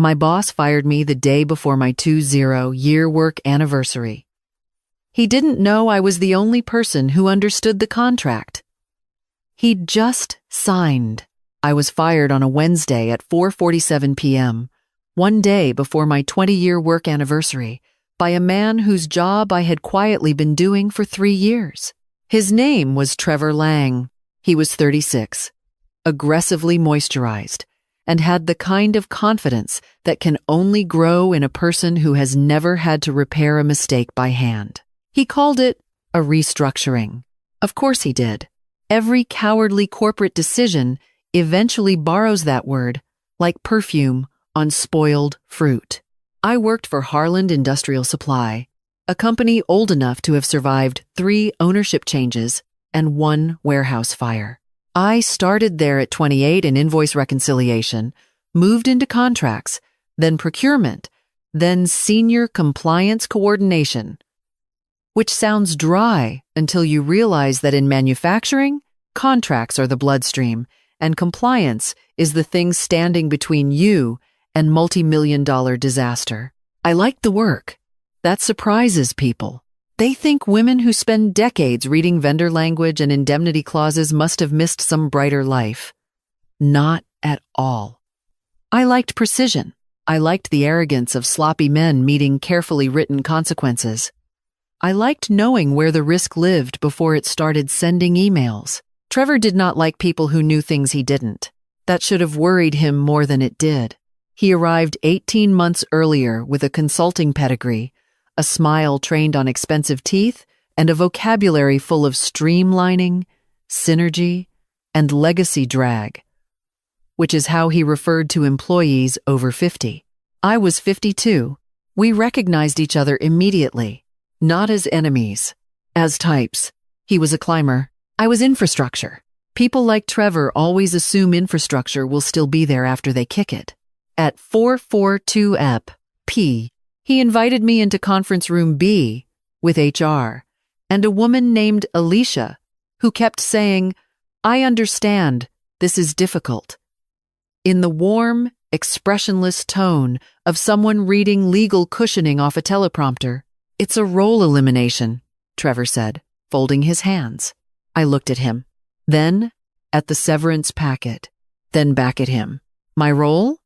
My boss fired me the day before my 20-year work anniversary. He didn't know I was the only person who understood the contract. He'd just signed. I was fired on a Wednesday at 4:47 p.m., one day before my 20-year work anniversary, by a man whose job I had quietly been doing for 3 years. His name was Trevor Lang. He was 36, aggressively moisturized, and had the kind of confidence that can only grow in a person who has never had to repair a mistake by hand. He called it a restructuring. Of course he did. Every cowardly corporate decision eventually borrows that word, like perfume on spoiled fruit. I worked for Harland Industrial Supply, a company old enough to have survived 3 ownership changes and 1 warehouse fire. I started there at 28 in invoice reconciliation, moved into contracts, then procurement, then senior compliance coordination, which sounds dry until you realize that in manufacturing, contracts are the bloodstream, and compliance is the thing standing between you and multi-million-dollar disaster. I liked the work. That surprises people. They think women who spend decades reading vendor language and indemnity clauses must have missed some brighter life. Not at all. I liked precision. I liked the arrogance of sloppy men meeting carefully written consequences. I liked knowing where the risk lived before it started sending emails. Trevor did not like people who knew things he didn't. That should have worried him more than it did. He arrived 18 months earlier with a consulting pedigree, a smile trained on expensive teeth, and a vocabulary full of streamlining, synergy, and legacy drag, which is how he referred to employees over 50. I was 52. We recognized each other immediately. Not as enemies, as types. He was a climber. I was infrastructure. People like Trevor always assume infrastructure will still be there after they kick it. At 442 P, he invited me into conference room B with HR and a woman named Alicia who kept saying, "I understand, this is difficult," in the warm, expressionless tone of someone reading legal cushioning off a teleprompter. "It's a role elimination," Trevor said, folding his hands. I looked at him, then at the severance packet, then back at him. "My role?"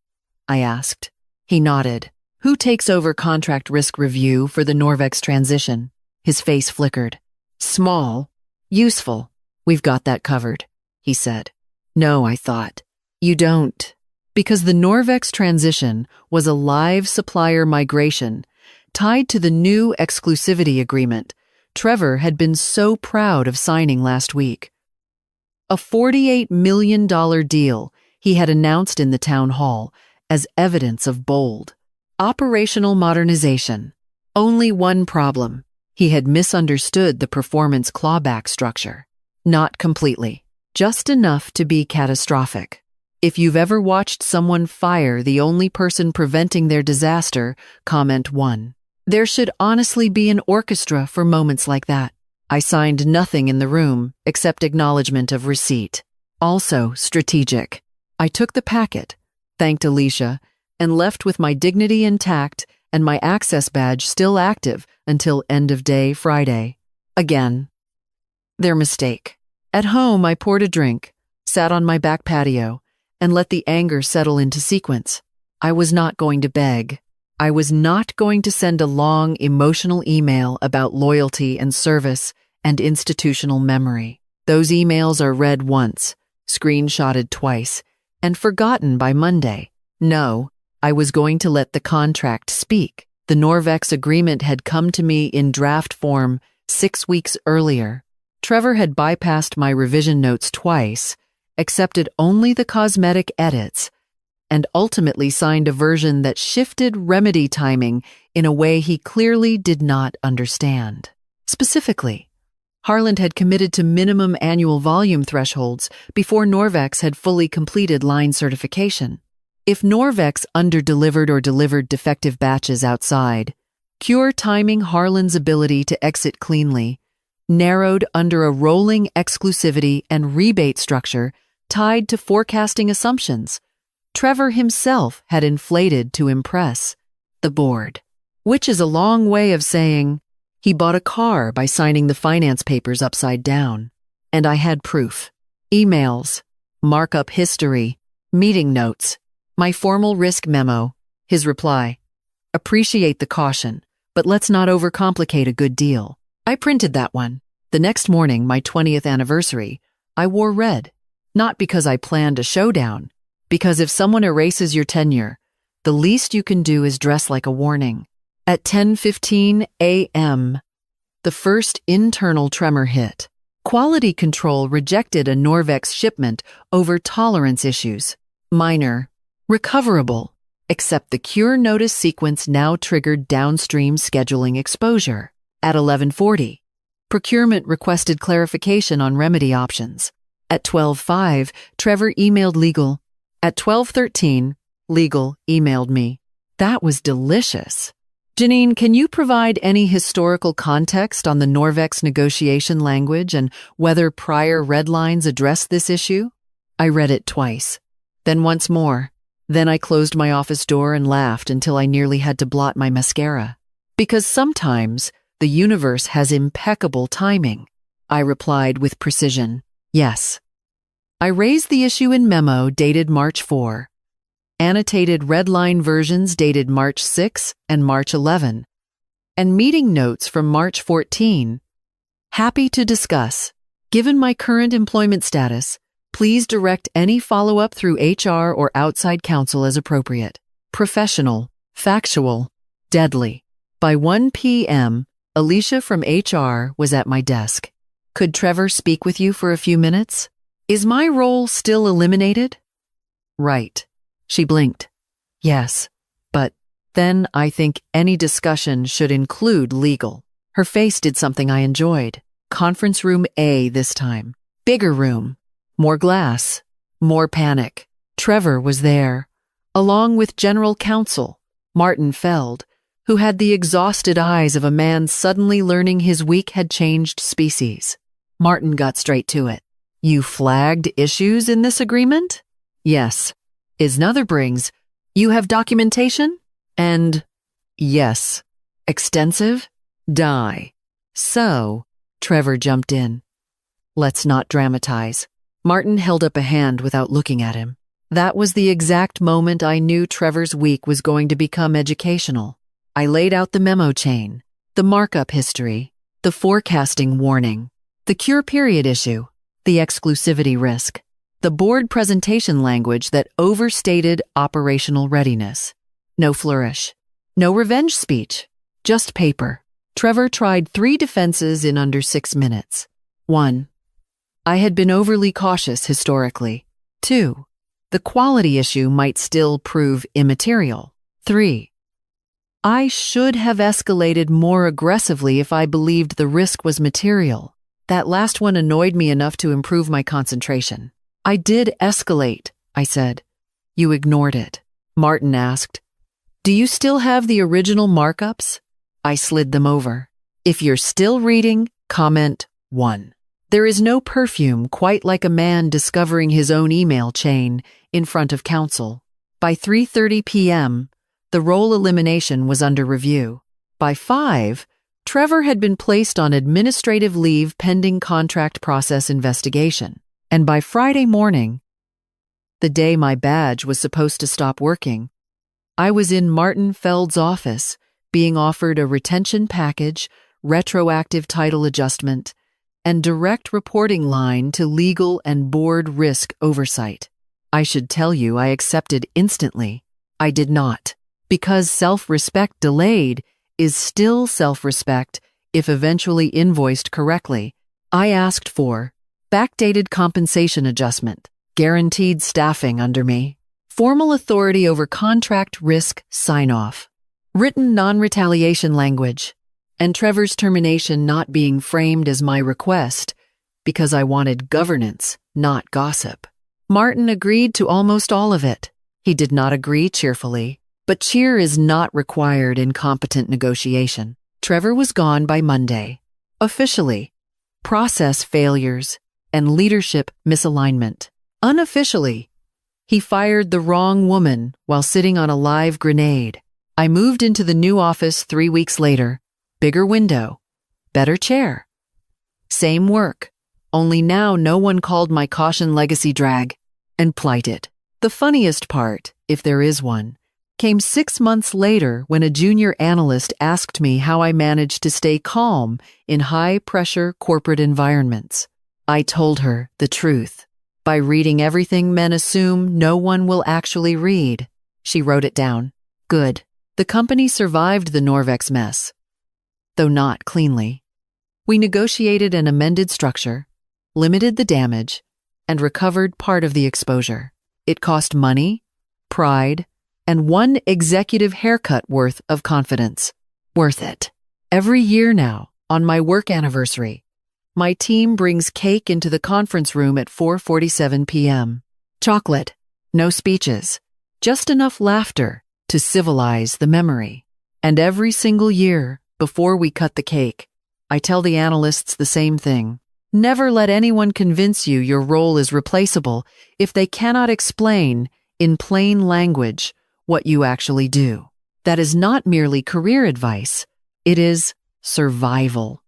I asked. He nodded. "Who takes over contract risk review for the Norvex transition?" His face flickered. "Small. Useful. We've got that covered," he said. "No," I thought. "You don't." Because the Norvex transition was a live supplier migration tied to the new exclusivity agreement Trevor had been so proud of signing last week. A $48 million deal he had announced in the town hall as evidence of bold operational modernization. Only one problem: he had misunderstood the performance clawback structure. Not completely, just enough to be catastrophic. If you've ever watched someone fire the only person preventing their disaster, comment 1. There should honestly be an orchestra for moments like that. I signed nothing in the room except acknowledgement of receipt. Also strategic. I took the packet, thanked Alicia, and left with my dignity intact and my access badge still active until end of day Friday. Again, their mistake. At home, I poured a drink, sat on my back patio, and let the anger settle into sequence. I was not going to beg. I was not going to send a long, emotional email about loyalty and service and institutional memory. Those emails are read once, screenshotted twice, and forgotten by Monday. No, I was going to let the contract speak. The Norvex agreement had come to me in draft form 6 weeks earlier. Trevor had bypassed my revision notes twice, accepted only the cosmetic edits, and ultimately signed a version that shifted remedy timing in a way he clearly did not understand. Specifically, Harland had committed to minimum annual volume thresholds before Norvex had fully completed line certification. If Norvex underdelivered or delivered defective batches outside, cure timing Harland's ability to exit cleanly, narrowed under a rolling exclusivity and rebate structure tied to forecasting assumptions. Trevor himself had inflated to impress the board, which is a long way of saying he bought a car by signing the finance papers upside down. And I had proof. Emails, markup history, meeting notes, my formal risk memo. His reply: appreciate the caution, but let's not overcomplicate a good deal. I printed that one. The next morning, my 20th anniversary, I wore red. Not because I planned a showdown, because if someone erases your tenure, the least you can do is dress like a warning. At 10:15 a.m., the first internal tremor hit. Quality control rejected a Norvex shipment over tolerance issues. Minor, recoverable, except the cure notice sequence now triggered downstream scheduling exposure. At 11:40, procurement requested clarification on remedy options. At 12:05, Trevor emailed legal. At 12:13, legal emailed me. That was delicious. Janine, can you provide any historical context on the Norvex negotiation language and whether prior red lines address this issue? I read it twice, then once more. Then I closed my office door and laughed until I nearly had to blot my mascara. Because sometimes the universe has impeccable timing. I replied with precision, yes. I raised the issue in memo dated March 4. Annotated red line versions dated March 6 and March 11, and meeting notes from March 14. Happy to discuss. Given my current employment status, please direct any follow-up through HR or outside counsel as appropriate. Professional, factual, deadly. By 1 p.m., Alicia from HR was at my desk. Could Trevor speak with you for a few minutes? Is my role still eliminated? Right. She blinked. Yes, but then I think any discussion should include legal. Her face did something I enjoyed. Conference room A this time. Bigger room. More glass. More panic. Trevor was there, along with General Counsel, Martin Feld, who had the exhausted eyes of a man suddenly learning his week had changed species. Martin got straight to it. You flagged issues in this agreement? Yes. Isnother you have documentation? And yes. Extensive? Die. So, Trevor jumped in. Let's not dramatize. Martin held up a hand without looking at him. That was the exact moment I knew Trevor's week was going to become educational. I laid out the memo chain, the markup history, the forecasting warning, the cure period issue, the exclusivity risk, the board presentation language that overstated operational readiness. No flourish. No revenge speech. Just paper. Trevor tried 3 defenses in under 6 minutes. 1. I had been overly cautious historically. 2. The quality issue might still prove immaterial. 3. I should have escalated more aggressively if I believed the risk was material. That last one annoyed me enough to improve my concentration. I did escalate, I said. You ignored it. Martin asked, do you still have the original markups? I slid them over. If you're still reading, comment 1. There is no perfume quite like a man discovering his own email chain in front of counsel. By 3:30 p.m., the role elimination was under review. By 5, Trevor had been placed on administrative leave pending contract process investigation. And by Friday morning, the day my badge was supposed to stop working, I was in Martin Feld's office being offered a retention package, retroactive title adjustment, and direct reporting line to legal and board risk oversight. I should tell you I accepted instantly. I did not, because self-respect delayed is still self-respect if eventually invoiced correctly. I asked for backdated compensation adjustment, guaranteed staffing under me, formal authority over contract risk sign-off, written non-retaliation language, and Trevor's termination not being framed as my request because I wanted governance, not gossip. Martin agreed to almost all of it. He did not agree cheerfully, but cheer is not required in competent negotiation. Trevor was gone by Monday. Officially, process failures and leadership misalignment. Unofficially, He fired the wrong woman while sitting on a live grenade. I moved into the new office 3 weeks later. Bigger window, better chair. Same work, only now no one called my caution legacy drag and plighted. The funniest part, if there is one, came 6 months later when a junior analyst asked me how I managed to stay calm in high-pressure corporate environments. I told her the truth. By reading everything men assume no one will actually read. She wrote it down. Good. The company survived the Norvex mess, though not cleanly. We negotiated an amended structure, limited the damage, and recovered part of the exposure. It cost money, pride, and one executive haircut worth of confidence. Worth it. Every year now, on my work anniversary, my team brings cake into the conference room at 4:47 p.m. Chocolate, no speeches, just enough laughter to civilize the memory. And every single year, before we cut the cake, I tell the analysts the same thing. Never let anyone convince you your role is replaceable if they cannot explain, in plain language, what you actually do. That is not merely career advice, it is survival.